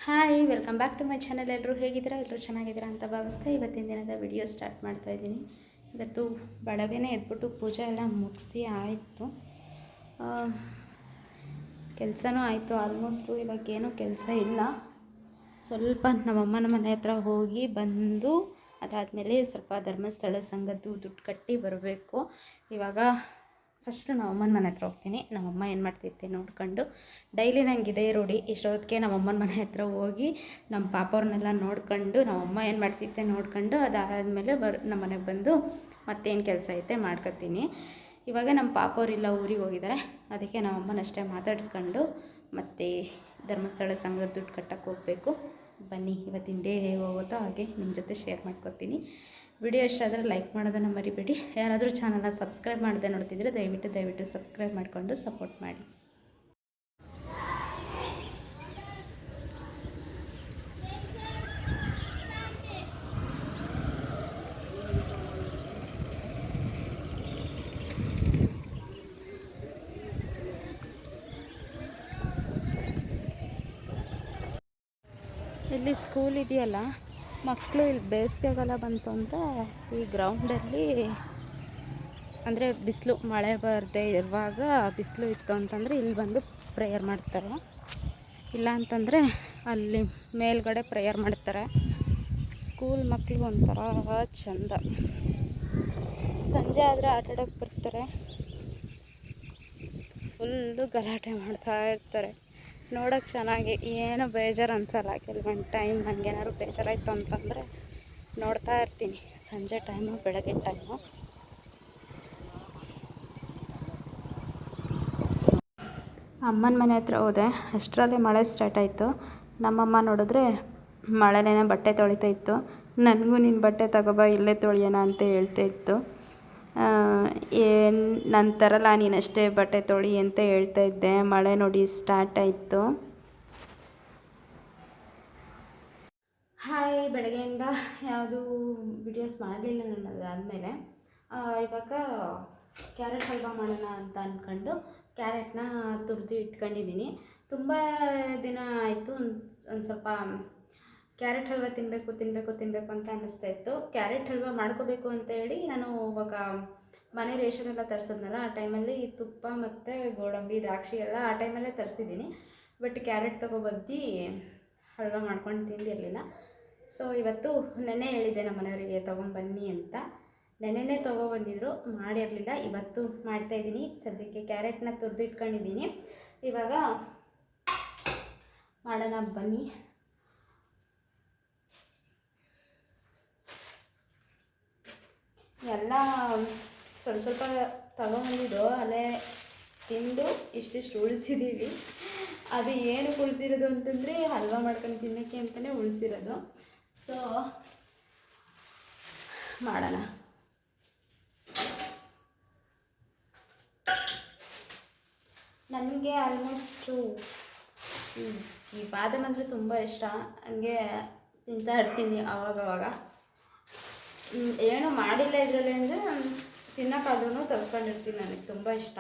Hi welcome back to my channel. ಎಲ್ಲರೂ ಹೇಗಿದ್ದೀರಾ? ಎಲ್ಲರೂ ಚೆನ್ನಾಗಿದ್ದೀರಾ ಅಂತ ಭಾವಿಸ್ತಾ ಇವತ್ತಿನ ದಿನದ ವಿಡಿಯೋ ಸ್ಟಾರ್ಟ್ ಮಾಡ್ತಾಯಿದ್ದೀನಿ. ಇವತ್ತು ಬೆಳಗ್ಗೆನೇ ಎದ್ಬಿಟ್ಟು ಪೂಜೆ ಎಲ್ಲ ಮುಗಿಸಿ ಆಯಿತು, ಕೆಲಸನೂ ಆಯಿತು ಆಲ್ಮೋಸ್ಟು. ಇವಾಗೇನೂ ಕೆಲಸ ಇಲ್ಲ. ಸ್ವಲ್ಪ ನಮ್ಮಮ್ಮನ ಮನೆ ಹತ್ರ ಹೋಗಿ ಬಂದು ಅದಾದಮೇಲೆ ಸ್ವಲ್ಪ ಧರ್ಮಸ್ಥಳ ಸಂಘದ್ದು ದುಡ್ಡು ಕಟ್ಟಿ ಬರಬೇಕು. ಇವಾಗ ಫಸ್ಟ್ ನಮ್ಮಮ್ಮನ ಮನೆ ಹತ್ರ ಹೋಗ್ತೀನಿ. ನಮ್ಮಮ್ಮ ಏನು ಮಾಡ್ತೈತೆ ನೋಡ್ಕೊಂಡು, ಡೈಲಿ ನಂಗೆ ಇದೇ ರೂಢಿ. ಇಷ್ಟೊತ್ತಿಗೆ ನಮ್ಮಮ್ಮನ ಮನೆ ಹತ್ರ ಹೋಗಿ ನಮ್ಮ ಪಾಪವ್ರನ್ನೆಲ್ಲ ನೋಡ್ಕೊಂಡು, ನಮ್ಮಮ್ಮ ಏನು ಮಾಡ್ತೈತೆ ನೋಡ್ಕೊಂಡು ಅದಾದಮೇಲೆ ನಮ್ಮ ಮನೆಗೆ ಬಂದು ಮತ್ತೇನು ಕೆಲಸ ಐತೆ ಮಾಡ್ಕೊತೀನಿ. ಇವಾಗ ನಮ್ಮ ಪಾಪವ್ರಿಲ್ಲ, ಊರಿಗೆ ಹೋಗಿದ್ದಾರೆ. ಅದಕ್ಕೆ ನಮ್ಮಮ್ಮನಷ್ಟೇ ಮಾತಾಡಿಸ್ಕೊಂಡು ಮತ್ತು ಧರ್ಮಸ್ಥಳ ಸಂಘದ ದುಡ್ಡು ಕಟ್ಟಕ್ಕೆ ಹೋಗಬೇಕು. ಬನ್ನಿ, ಇವತ್ತಿನ ಡೇ ಹೇಗೆ ಹೋಗುತ್ತೋ ಹಾಗೆ ನಿಮ್ಮ ಜೊತೆ ಶೇರ್ ಮಾಡ್ಕೊತೀನಿ. ವಿಡಿಯೋ ಇಷ್ಟ ಆದರೆ ಲೈಕ್ ಮಾಡೋದನ್ನು ಮರಿಬೇಡಿ. ಯಾರಾದರೂ ಚಾನಲ್ನ ಸಬ್ಸ್ಕ್ರೈಬ್ ಮಾಡದೆ ನೋಡ್ತಿದ್ರೆ ದಯವಿಟ್ಟು ಸಬ್ಸ್ಕ್ರೈಬ್ ಮಾಡಿಕೊಂಡು ಸಪೋರ್ಟ್ ಮಾಡಿ. ಇಲ್ಲಿ ಸ್ಕೂಲ್ ಇದೆಯಲ್ಲ, ಮಕ್ಕಳು ಇಲ್ಲಿ ಬೇಸಿಗೆಗಾಲ ಬಂತು ಅಂದರೆ ಈ ಗ್ರೌಂಡಲ್ಲಿ, ಅಂದರೆ ಬಿಸಿಲು ಮಳೆ ಬರದೇ ಇರುವಾಗ ಬಿಸಿಲು ಇತ್ತು ಅಂತಂದರೆ ಇಲ್ಲಿ ಬಂದು ಪ್ರೇಯರ್ ಮಾಡ್ತಾರೆ. ಇಲ್ಲ ಅಂತಂದರೆ ಅಲ್ಲಿ ಮೇಲ್ಗಡೆ ಪ್ರೇಯರ್ ಮಾಡ್ತಾರೆ. ಸ್ಕೂಲ್ ಮಕ್ಕಳು ಒಂಥರ ಚೆಂದ. ಸಂಜೆ ಆದರೆ ಆಟಾಡೋಕ್ಕೆ ಬರ್ತಾರೆ. ಫುಲ್ಲು ಗಲಾಟೆ ಮಾಡ್ತಾ ಇರ್ತಾರೆ. ನೋಡೋಕ್ಕೆ ಚೆನ್ನಾಗಿ, ಏನೂ ಬೇಜಾರು ಅನಿಸಲ್ಲ. ಕೆಲವೊಂದು ಟೈಮ್ ನನಗೇನಾದ್ರು ಬೇಜಾರಾಯಿತು ಅಂತಂದರೆ ನೋಡ್ತಾ ಇರ್ತೀನಿ. ಸಂಜೆ ಟೈಮು, ಬೆಳಗ್ಗೆ ಟೈಮು. ಅಮ್ಮನ ಮನೆ ಹತ್ರ ಹೋದೆ, ಅಷ್ಟರಲ್ಲೇ ಮಳೆ ಸ್ಟಾರ್ಟ್ ಆಯಿತು. ನಮ್ಮಮ್ಮ ನೋಡಿದ್ರೆ ಮಳೆನೇ ಬಟ್ಟೆ ತೊಳಿತಾ ಇತ್ತು. ನನಗೂ ನೀನು ಬಟ್ಟೆ ತಗೋಬಾ ಇಲ್ಲೇ ತೊಳಿಯೋಣ ಅಂತ ಹೇಳ್ತಾ ಇತ್ತು. ನನ್ನ ತರಲ್ಲ ನೀನಷ್ಟೇ ಬಟ್ಟೆ ತೊಳಿ ಅಂತ ಹೇಳ್ತಾ ಇದ್ದೆ. ಮಳೆ ನೋಡಿ ಸ್ಟಾರ್ಟ್ ಆಯಿತು. ಹಾಯ್, ಬೆಳಗ್ಗೆಯಿಂದ ಯಾವುದೂ ವಿಡಿಯೋಸ್ ಮಾಡಲಿಲ್ಲ ನಾನು. ಅದಾದಮೇಲೆ ಇವಾಗ ಕ್ಯಾರೆಟ್ ಹಲ್ವಾ ಮಾಡೋಣ ಅಂತ ಅಂದ್ಕೊಂಡು ಕ್ಯಾರೆಟ್ನ ತುರಿದು ಇಟ್ಕೊಂಡಿದ್ದೀನಿ. ತುಂಬ ದಿನ ಆಯಿತು, ಒಂದು ಸ್ವಲ್ಪ ಕ್ಯಾರೆಟ್ ಹಲ್ವ ತಿನ್ನಬೇಕು ಅಂತ ಅನ್ನಿಸ್ತಾ ಇತ್ತು. ಕ್ಯಾರೆಟ್ ಹಲ್ವ ಮಾಡ್ಕೋಬೇಕು ಅಂತ ಹೇಳಿ ನಾನು ಇವಾಗ ಮನೆ ರೇಷನ್ ಎಲ್ಲ ತರಿಸಿದ್ನಲ್ಲ, ಆ ಟೈಮಲ್ಲಿ ತುಪ್ಪ ಮತ್ತು ಗೋಡಂಬಿ, ದ್ರಾಕ್ಷಿ ಎಲ್ಲ ಆ ಟೈಮಲ್ಲೇ ತರಿಸಿದ್ದೀನಿ. ಬಟ್ ಕ್ಯಾರೆಟ್ ತೊಗೊಬಂದು ಹಲ್ವ ಮಾಡ್ಕೊಂಡು ತಿಂದಿರಲಿಲ್ಲ. ಸೊ ಇವತ್ತು ನೆನ್ನೆ ಹೇಳಿದ್ದೆ ನಮ್ಮ ಮನೆಯವರಿಗೆ ತೊಗೊಂಬನ್ನಿ ಅಂತ. ನೆನ್ನೆನೇ ತೊಗೊಬಂದಿದ್ರು, ಮಾಡಿರಲಿಲ್ಲ. ಇವತ್ತು ಮಾಡ್ತಾಯಿದ್ದೀನಿ. ಸದ್ಯಕ್ಕೆ ಕ್ಯಾರೆಟ್ನ ತುರಿದು ಇಟ್ಕೊಂಡಿದ್ದೀನಿ. ಇವಾಗ ಮಾಡೋಣ ಬನ್ನಿ. ಎಲ್ಲ ಸ್ವಲ್ಪ ತಗೊಂಬಂದಿದ್ದು ಅಲ್ಲೇ ತಿಂದು ಇಷ್ಟಿಷ್ಟು ಉಳಿಸಿದ್ದೀವಿ. ಅದು ಏನು ಉಳಿಸಿರೋದು ಅಂತಂದರೆ ಹಲ್ವಾ ಮಾಡ್ಕೊಂಡು ತಿನ್ನೋಕ್ಕೆ ಅಂತಲೇ ಉಳಿಸಿರೋದು. ಸೊ ಮಾಡೋಣ. ನನಗೆ ಆಲ್ಮೋಸ್ಟು ಈ ಬಾದಾಮ್ ಅಂದರೆ ತುಂಬ ಇಷ್ಟ. ನನಗೆ ತಿಂತಾ ಇರ್ತೀನಿ ಅವಾಗವಾಗ. ಏನೂ ಮಾಡಿಲ್ಲ ಇದರಲ್ಲಿ ಅಂದರೆ ತಿನ್ನೋಕ್ಕಾದ್ರೂ ತರಿಸ್ಕೊಂಡಿರ್ತೀನಿ. ನನಗೆ ತುಂಬ ಇಷ್ಟ.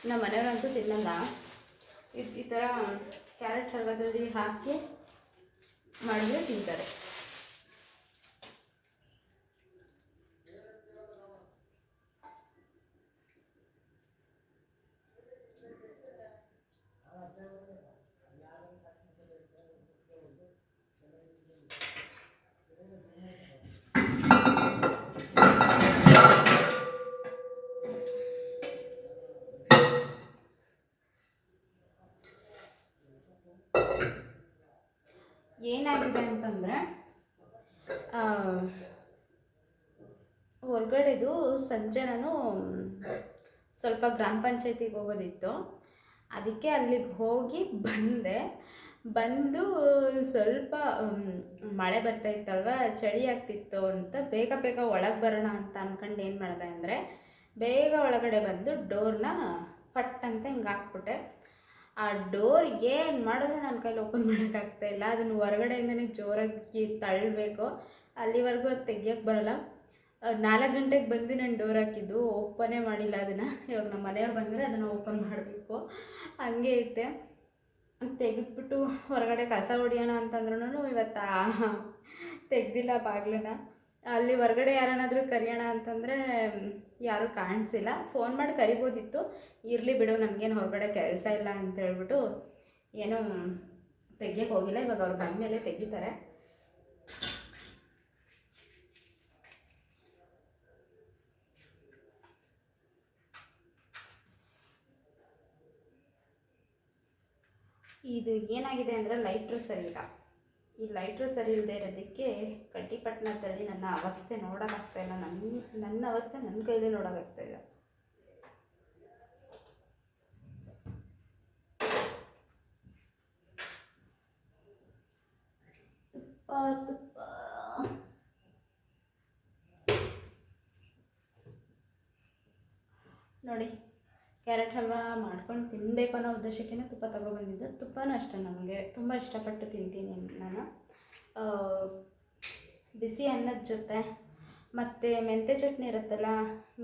ನಮ್ಮ ಮನೆಯವರಂತೂ ತಿನ್ನಲ್ಲ. ಈ ಥರ ಕ್ಯಾರೆಟ್ ಹಲ್ವದಲ್ಲಿ ಹಾಕಿ ಮಾಡಿದ್ರೆ ತಿಂತಾರೆ. ಏನಾಗಿದೆ ಅಂತಂದರೆ, ಹೊರಗಡೆದು ಸಂಜೆ ನಾನು ಸ್ವಲ್ಪ ಗ್ರಾಮ ಪಂಚಾಯತಿಗೆ ಹೋಗೋದಿತ್ತು. ಅದಕ್ಕೆ ಅಲ್ಲಿಗೆ ಹೋಗಿ ಬಂದು ಸ್ವಲ್ಪ ಮಳೆ ಬರ್ತಾಯಿತ್ತಲ್ವ, ಚಳಿ ಆಗ್ತಿತ್ತು ಅಂತ ಬೇಗ ಒಳಗೆ ಬರೋಣ ಅಂತ ಅಂದ್ಕೊಂಡು ಏನು ಮಾಡಿದೆ ಅಂದರೆ, ಬೇಗ ಒಳಗಡೆ ಬಂದು ಡೋರ್ನ ಪಟ್ ಅಂತ ಹಿಂಗೆ ಹಾಕ್ಬಿಟ್ಟೆ. ಆ ಡೋರ್ ಏನು ಮಾಡಿದ್ರು ನನ್ನ ಕೈಲಿ ಓಪನ್ ಮಾಡೋಕ್ಕಾಗ್ತಾಯಿಲ್ಲ. ಅದನ್ನು ಹೊರಗಡೆಯಿಂದನೇ ಜೋರಾಗಿ ತಳ್ಳಬೇಕು, ಅಲ್ಲಿವರೆಗೂ ಅದು ತೆಗಿಯೋಕ್ಕೆ ಬರೋಲ್ಲ. 4 ಗಂಟೆಗೆ ಬಂದು ನಾನು ಡೋರ್ ಹಾಕಿದ್ದು, ಓಪನೇ ಮಾಡಿಲ್ಲ ಅದನ್ನು. ಇವಾಗ ನಮ್ಮ ಮನೆಯವ್ರು ಬಂದರೆ ಅದನ್ನು ಓಪನ್ ಮಾಡಬೇಕು, ಹಂಗೆ ಐತೆ. ತೆಗೆದ್ಬಿಟ್ಟು ಹೊರಗಡೆ ಕಸ ಹೊಡಿಯೋಣ ಅಂತಂದ್ರೂ ಇವತ್ತು ತೆಗ್ದಿಲ್ಲ ಬಾಗಿಲನ್ನ. ಅಲ್ಲಿ ಹೊರಗಡೆ ಯಾರನ್ನಾದರೂ ಕರೆಯೋಣ ಅಂತಂದರೆ ಯಾರೂ ಕಾಣಿಸಿಲ್ಲ. ಫೋನ್ ಮಾಡಿ ಕರಿಬೋದಿತ್ತು, ಇರಲಿ ಬಿಡು ನಮಗೇನು ಹೊರಗಡೆ ಕೆಲಸ ಇಲ್ಲ ಅಂತ ಹೇಳ್ಬಿಟ್ಟು ಏನೂ ತೆಗಿಯೋಕ್ಕೆ ಹೋಗಿಲ್ಲ. ಇವಾಗ ಅವ್ರು ಬಂದಮೇಲೆ ತೆಗಿತಾರೆ. ಇದು ಏನಾಗಿದೆ ಅಂದರೆ ಲೈಟ್ರು ಸರಿ ಇಲ್ಲ. ಈ ಲೈಟ್ರು ಸರಿ ಇಲ್ಲದೆ ಇರೋದಕ್ಕೆ ಕಡ್ಡಿಪಟ್ಟಣದಲ್ಲಿ ನನ್ನ ಅವಸ್ಥೆ ನೋಡೋಕ್ಕಾಗ್ತಾಯಿಲ್ಲ. ನನ್ನ ಅವಸ್ಥೆ ನನ್ನ ಕೈಲೇ ನೋಡೋಕ್ಕಾಗ್ತಾಯಿಲ್ಲ. ತುಪ್ಪ ನೋಡಿ, ಕ್ಯಾರೆಟ್ ಹಲ್ವ ಮಾಡ್ಕೊಂಡು ತಿನ್ನಬೇಕು ಅನ್ನೋ ಉದ್ದೇಶಕ್ಕೇ ತುಪ್ಪ ತಗೊಬಂದಿದ್ದು. ತುಪ್ಪನೂ ಅಷ್ಟೇ ನನಗೆ ತುಂಬ ಇಷ್ಟಪಟ್ಟು ತಿಂತೀನಿ ನಾನು. ಬಿಸಿ ಅನ್ನದ ಜೊತೆ ಮತ್ತು ಮೆಂತ್ಯ ಚಟ್ನಿ ಇರುತ್ತಲ್ಲ,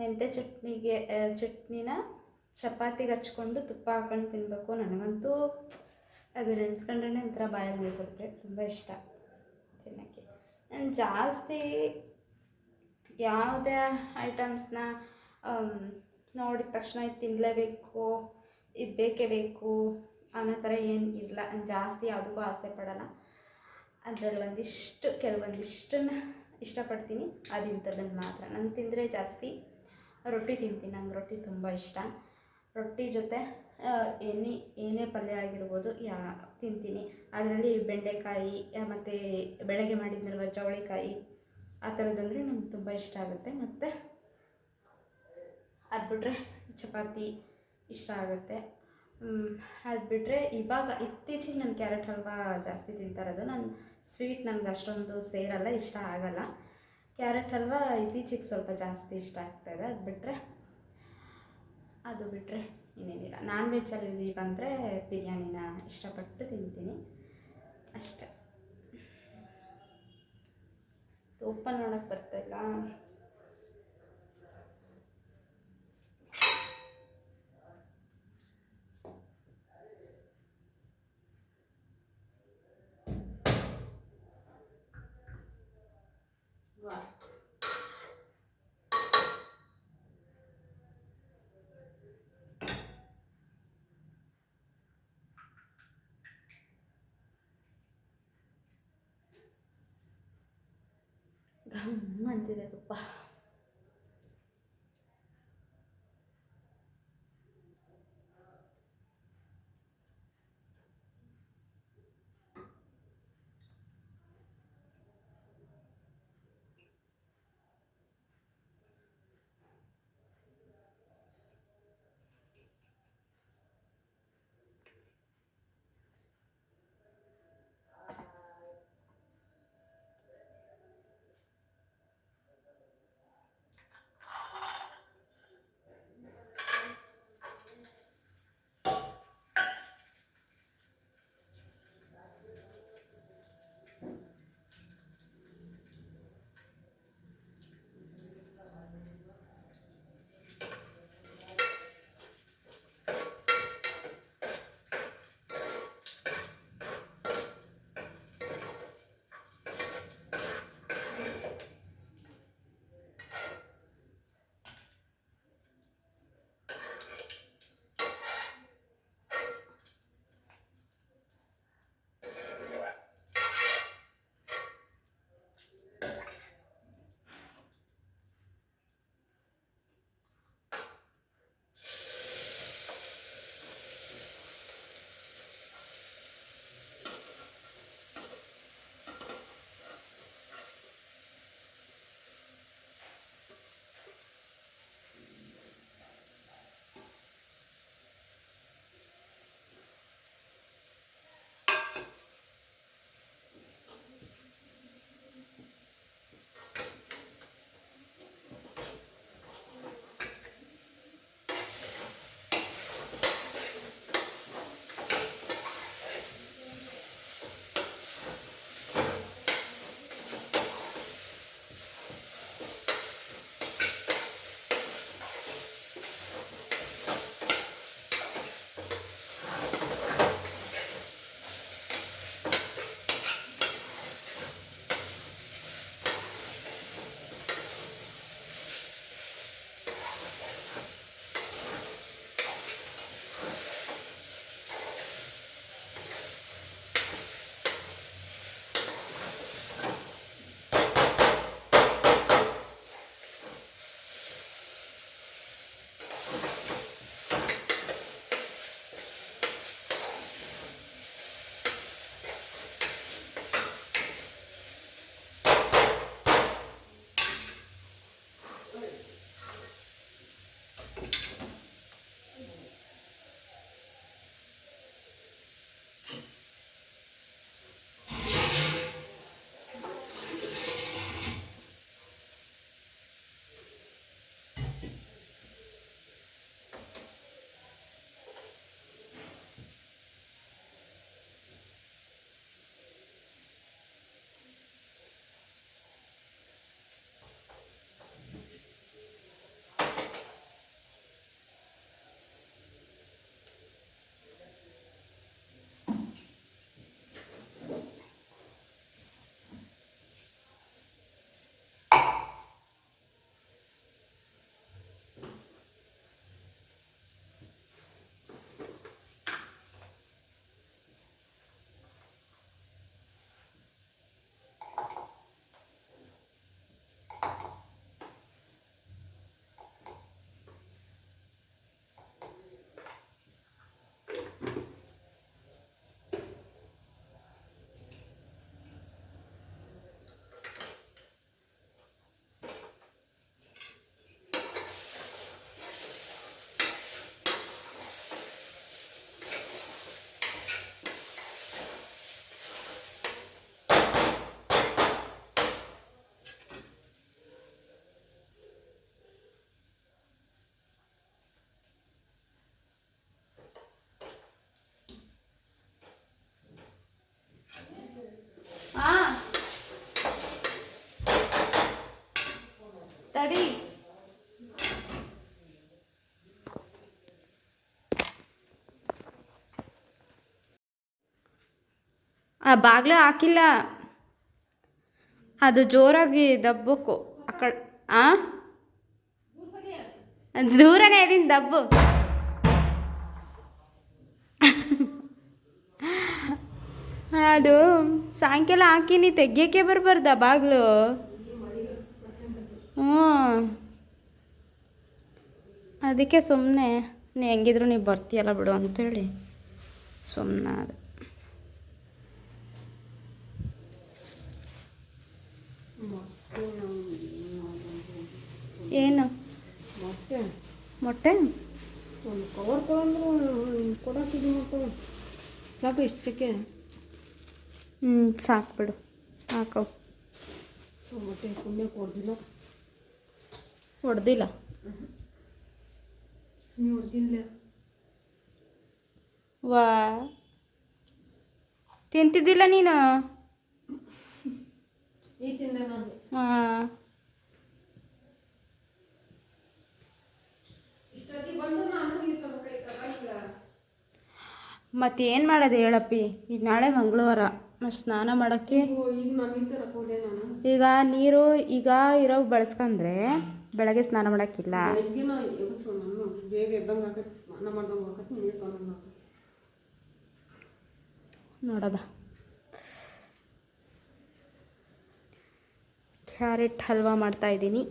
ಮೆಂತ್ಯ ಚಟ್ನಿನ ಚಪಾತಿಗೆ ಹಚ್ಕೊಂಡು ತುಪ್ಪ ಹಾಕೊಂಡು ತಿನ್ನಬೇಕು. ನನಗಂತೂ ಅದು ನೆನೆಸ್ಕೊಂಡ್ರೆ ಒಂಥರ ಬಾಯಲ್ಲಿ ನೀರು ಬರುತ್ತೆ, ತುಂಬ ಇಷ್ಟ ತಿನ್ನೋಕ್ಕೆ. ನಾನು ಜಾಸ್ತಿ ಯಾವುದೇ ಐಟಮ್ಸ್ನ ನೋಡಿದ ತಕ್ಷಣ ಇದು ತಿನ್ನಲೇಬೇಕು, ಇದು ಬೇಕೇ ಬೇಕು ಅನ್ನೋ ಥರ ಏನು ಇಲ್ಲ. ಜಾಸ್ತಿ ಯಾವುದಕ್ಕೂ ಆಸೆ ಪಡೋಲ್ಲ. ಅದರಲ್ಲಿ ಕೆಲವೊಂದಿಷ್ಟನ್ನು ಇಷ್ಟಪಡ್ತೀನಿ, ಅದು ಇಂಥದ್ದನ್ನು ಮಾತ್ರ. ನಾನು ತಿಂದರೆ ಜಾಸ್ತಿ ರೊಟ್ಟಿ ತಿಂತೀನಿ, ನಂಗೆ ರೊಟ್ಟಿ ತುಂಬ ಇಷ್ಟ. ರೊಟ್ಟಿ ಜೊತೆ ಏನೇ ಪಲ್ಯ ಆಗಿರ್ಬೋದು ತಿಂತೀನಿ. ಅದರಲ್ಲಿ ಬೆಂಡೆಕಾಯಿ ಮತ್ತು ಬೆಳಗ್ಗೆ ಮಾಡಿದ್ನಲ್ವ ಚವಳಿಕಾಯಿ, ಆ ಥರದ್ದಂದರೆ ನಂಗೆ ತುಂಬ ಇಷ್ಟ ಆಗುತ್ತೆ. ಮತ್ತು ಅದು ಬಿಟ್ಟರೆ ಚಪಾತಿ ಇಷ್ಟ ಆಗುತ್ತೆ. ಅದು ಬಿಟ್ಟರೆ ಇವಾಗ ಇತ್ತೀಚೆಗೆ ನಾನು ಕ್ಯಾರೆಟ್ ಹಲ್ವ ಜಾಸ್ತಿ ತಿಂತಾ ಇರೋದು. ನಾನು ಸ್ವೀಟ್ ನನಗೆ ಅಷ್ಟೊಂದು ಸೇರಲ್ಲ, ಇಷ್ಟ ಆಗಲ್ಲ. ಕ್ಯಾರೆಟ್ ಹಲ್ವ ಇತ್ತೀಚೆಗೆ ಸ್ವಲ್ಪ ಜಾಸ್ತಿ ಇಷ್ಟ ಆಗ್ತಾಯಿದೆ. ಅದು ಬಿಟ್ಟರೆ ಇನ್ನೇನಿಲ್ಲ. ನಾನ್ ವೆಜ್ಜಲ್ಲಿ ಬಂದರೆ ಬಿರಿಯಾನಿನ ಇಷ್ಟಪಟ್ಟು ತಿಂತೀನಿ ಅಷ್ಟೆ. ಓಪನ್ ಮಾಡೋಕ್ಕೆ ಬರ್ತಾಯಿಲ್ಲ. ಘಮ್ ಅಂತಿದೆ ತುಪ್ಪ. ಆ ಬಾಗಿಲು ಹಾಕಿಲ್ಲ, ಅದು ಜೋರಾಗಿ ದಬ್ಬಕು ಆ ಕಡೆ. ದೂರನೇ ಅದೀನಿ ದಬ್ಬು. ಅದು ಸಾಯಂಕಾಲ ಹಾಕಿನಿ, ತೆಗಿಯೋಕ್ಕೆ ಬರಬಾರ್ದ ಬಾಗಿಲು. ಹ್ಞೂ, ಅದಕ್ಕೆ ಸುಮ್ಮನೆ ಹೆಂಗಿದ್ರು ನೀವು ಬರ್ತೀಯಲ್ಲ ಬಿಡು ಅಂತೇಳಿ ಸುಮ್ಮನೆ ಅದು. ಏನು ಮೊಟ್ಟೆ ಒಂದು ಕವರ್ ತೊಗೊಂಡ್ರು ಕೊಡೋಕ್ಕಿದ್ದು ಮತ್ತು ಸಾಕು ಇಷ್ಟಕ್ಕೆ. ಸಾಕು ಬಿಡು, ಹಾಕೋ. ಮೊಟ್ಟೆ ಪುಣ್ಯ ಹೊಡೆದಿಲ್ಲ ಹೊಡೆದಿಲ್ಲ ಹೊಡೆದಿಲ್ಲ. ವಾ, ತಿಂತಿದ್ದಿಲ್ಲ ನೀನು? ಈ ತಿಂದೆ ನಾನು. ಹಾಂ, ಮತ್ತೇನು ಮಾಡೋದು ಹೇಳಪ್ಪಿ? ಈಗ ನಾಳೆ ಮಂಗಳವಾರ, ಸ್ನಾನ ಮಾಡೋಕ್ಕೆ ಈಗ ನಾನು ಹೋದೆ ನಾನು. ಈಗ ನೀರು ಈಗ ಇರೋ ಬಳಸ್ಕೊಂಡ್ರೆ ಬೆಳಗ್ಗೆ ಸ್ನಾನ ಮಾಡೋಕ್ಕಿಲ್ಲ. ಬೆಳಗ್ಗೆನ ಎಬ್ಸು, ನಾನು ಬೇಗ ಎದ್ದಂಗೆ ಆಕೈತಿ, ಸ್ನಾನ ಮಾಡ್ದಂಗೆ ಆಕೈತಿ, ನೀರು ತಂದಂಗೆ ಆಕೈತಿ. ನೋಡೋದ. ಕ್ಯಾರೆಟ್ ಹಲ್ವಾ ಮಾಡ್ತಾಯಿದ್ದೀನಿ,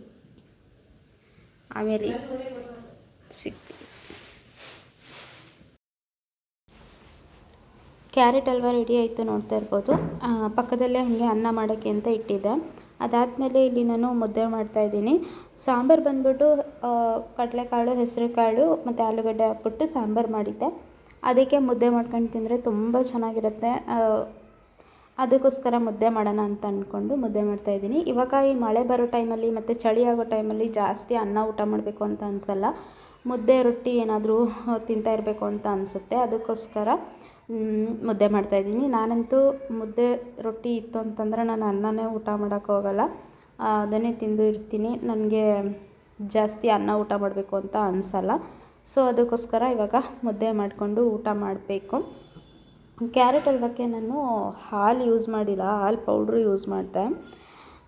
ಆಮೇಲೆ ಕ್ಯಾರೆಟ್ ಹಲ್ವಾ ರೆಡಿ ಆಯಿತು, ನೋಡ್ತಾ ಇರ್ಬೋದು. ಪಕ್ಕದಲ್ಲೇ ಹಾಗೆ ಅನ್ನ ಮಾಡೋಕ್ಕೆ ಅಂತ ಇಟ್ಟಿದ್ದೆ. ಅದಾದಮೇಲೆ ಇಲ್ಲಿ ನಾನು ಮುದ್ದೆ ಮಾಡ್ತಾಯಿದ್ದೀನಿ. ಸಾಂಬಾರು ಬಂದ್ಬಿಟ್ಟು ಕಡಲೆಕಾಳು, ಹೆಸರುಕಾಳು ಮತ್ತು ಆಲೂಗಡ್ಡೆ ಹಾಕ್ಬಿಟ್ಟು ಸಾಂಬಾರು ಮಾಡಿದ್ದೆ. ಅದಕ್ಕೆ ಮುದ್ದೆ ಮಾಡ್ಕೊಂಡು ತಿಂದರೆ ತುಂಬ ಚೆನ್ನಾಗಿರುತ್ತೆ. ಅದಕ್ಕೋಸ್ಕರ ಮುದ್ದೆ ಮಾಡೋಣ ಅಂತ ಅಂದ್ಕೊಂಡು ಮುದ್ದೆ ಮಾಡ್ತಾಯಿದ್ದೀನಿ. ಇವಾಗ ಈ ಮಳೆ ಬರೋ ಟೈಮಲ್ಲಿ ಮತ್ತು ಚಳಿ ಆಗೋ ಟೈಮಲ್ಲಿ ಜಾಸ್ತಿ ಅನ್ನ ಊಟ ಮಾಡಬೇಕು ಅಂತ ಅನಿಸಲ್ಲ. ಮುದ್ದೆ ರೊಟ್ಟಿ ಏನಾದರೂ ತಿಂತಾ ಇರಬೇಕು ಅಂತ ಅನಿಸುತ್ತೆ. ಅದಕ್ಕೋಸ್ಕರ ಮುದ್ದೆ ಮಾಡ್ತಾಯಿದ್ದೀನಿ. ನಾನಂತೂ ಮುದ್ದೆ ರೊಟ್ಟಿ ಇತ್ತು ಅಂತಂದರೆ ನಾನು ಅನ್ನನೇ ಊಟ ಮಾಡೋಕ್ಕೆ ಹೋಗಲ್ಲ, ಅದನ್ನೇ ತಿಂದು ಇರ್ತೀನಿ. ನನಗೆ ಜಾಸ್ತಿ ಅನ್ನ ಊಟ ಮಾಡಬೇಕು ಅಂತ ಅನಿಸಲ್ಲ. ಸೊ ಅದಕ್ಕೋಸ್ಕರ ಇವಾಗ ಮುದ್ದೆ ಮಾಡಿಕೊಂಡು ಊಟ ಮಾಡಬೇಕು. ಕ್ಯಾರೆಟ್ ಹಲ್ವಕ್ಕೆ ನಾನು ಹಾಲು ಯೂಸ್ ಮಾಡಿಲ್ಲ, ಹಾಲು ಪೌಡ್ರು ಯೂಸ್ ಮಾಡಿದೆ.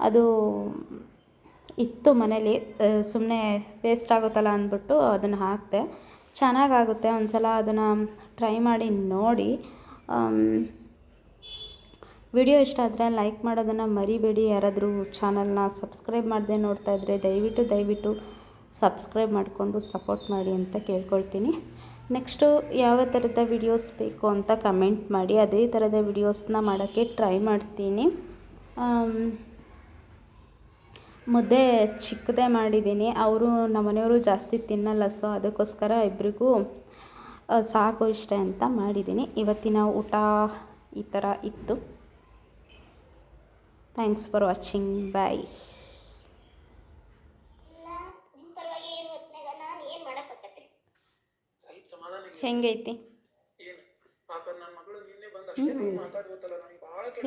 ಅದು ಇತ್ತು ಮನೇಲಿ, ಸುಮ್ಮನೆ ವೇಸ್ಟ್ ಆಗುತ್ತಲ್ಲ ಅಂದ್ಬಿಟ್ಟು ಅದನ್ನು ಹಾಕಿದೆ. ಚೆನ್ನಾಗಾಗುತ್ತೆ, ಒಂದು ಸಲ ಅದನ್ನು ಟ್ರೈ ಮಾಡಿ ನೋಡಿ. ವಿಡಿಯೋ ಇಷ್ಟ ಆದರೆ ಲೈಕ್ ಮಾಡೋದನ್ನು ಮರಿಬೇಡಿ. ಯಾರಾದರೂ ಚಾನಲ್ನ ಸಬ್ಸ್ಕ್ರೈಬ್ ಮಾಡದೆ ನೋಡ್ತಾ ಇದ್ದರೆ ದಯವಿಟ್ಟು ಸಬ್ಸ್ಕ್ರೈಬ್ ಮಾಡಿಕೊಂಡು ಸಪೋರ್ಟ್ ಮಾಡಿ ಅಂತ ಕೇಳ್ಕೊಳ್ತೀನಿ. ನೆಕ್ಸ್ಟು ಯಾವ ಥರದ ವಿಡಿಯೋಸ್ ಬೇಕು ಅಂತ ಕಮೆಂಟ್ ಮಾಡಿ, ಅದೇ ಥರದ ವಿಡಿಯೋಸ್ನ ಮಾಡೋಕ್ಕೆ ಟ್ರೈ ಮಾಡ್ತೀನಿ. ಮುದ್ದೆ ಚಿಕ್ಕದೇ ಮಾಡಿದ್ದೀನಿ, ಅವರು ನಮ್ಮನೆಯವರು ಜಾಸ್ತಿ ತಿನ್ನಲ್ಲ, ಸೊ ಅದಕ್ಕೋಸ್ಕರ ಇಬ್ಬರಿಗೂ ಸಾಕು ಇಷ್ಟ ಅಂತ ಮಾಡಿದ್ದೀನಿ. ಇವತ್ತಿನ ಊಟ ಈ ಥರ ಇತ್ತು. ಥ್ಯಾಂಕ್ಸ್ ಫಾರ್ ವಾಚಿಂಗ್, ಬಾಯ್. ಹೆಂಗೈತಿ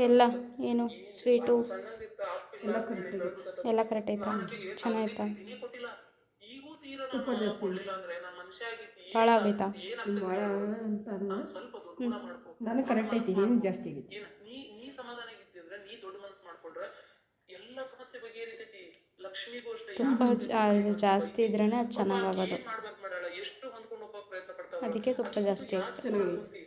ಎಲ್ಲ? ಏನು ಸ್ವೀಟು ಎಲ್ಲ ಕರೆಕ್ಟ್ ಆಯ್ತಾ? ಚೆನ್ನಾಯ್ತಾ? ತುಪ್ಪ ಜಾಸ್ತಿ ಭಾಳ ಆಗೈತಾ? ಭಾಳ ಅಂತಾರಲ್ಲ, ನಾನು ಕರೆಕ್ಟ್ ಐತಿ, ಏನು ಜಾಸ್ತಿ ಆಗೈತಿ. ತುಪ್ಪ ಜಾಸ್ತಿ ಇದ್ರೇ ಅದು ಚೆನ್ನಾಗಾಗೋದು, ಅದಕ್ಕೆ ತುಪ್ಪ ಜಾಸ್ತಿ ಆಗುತ್ತೆ. ಚೆನ್ನಾಗೈತಿ.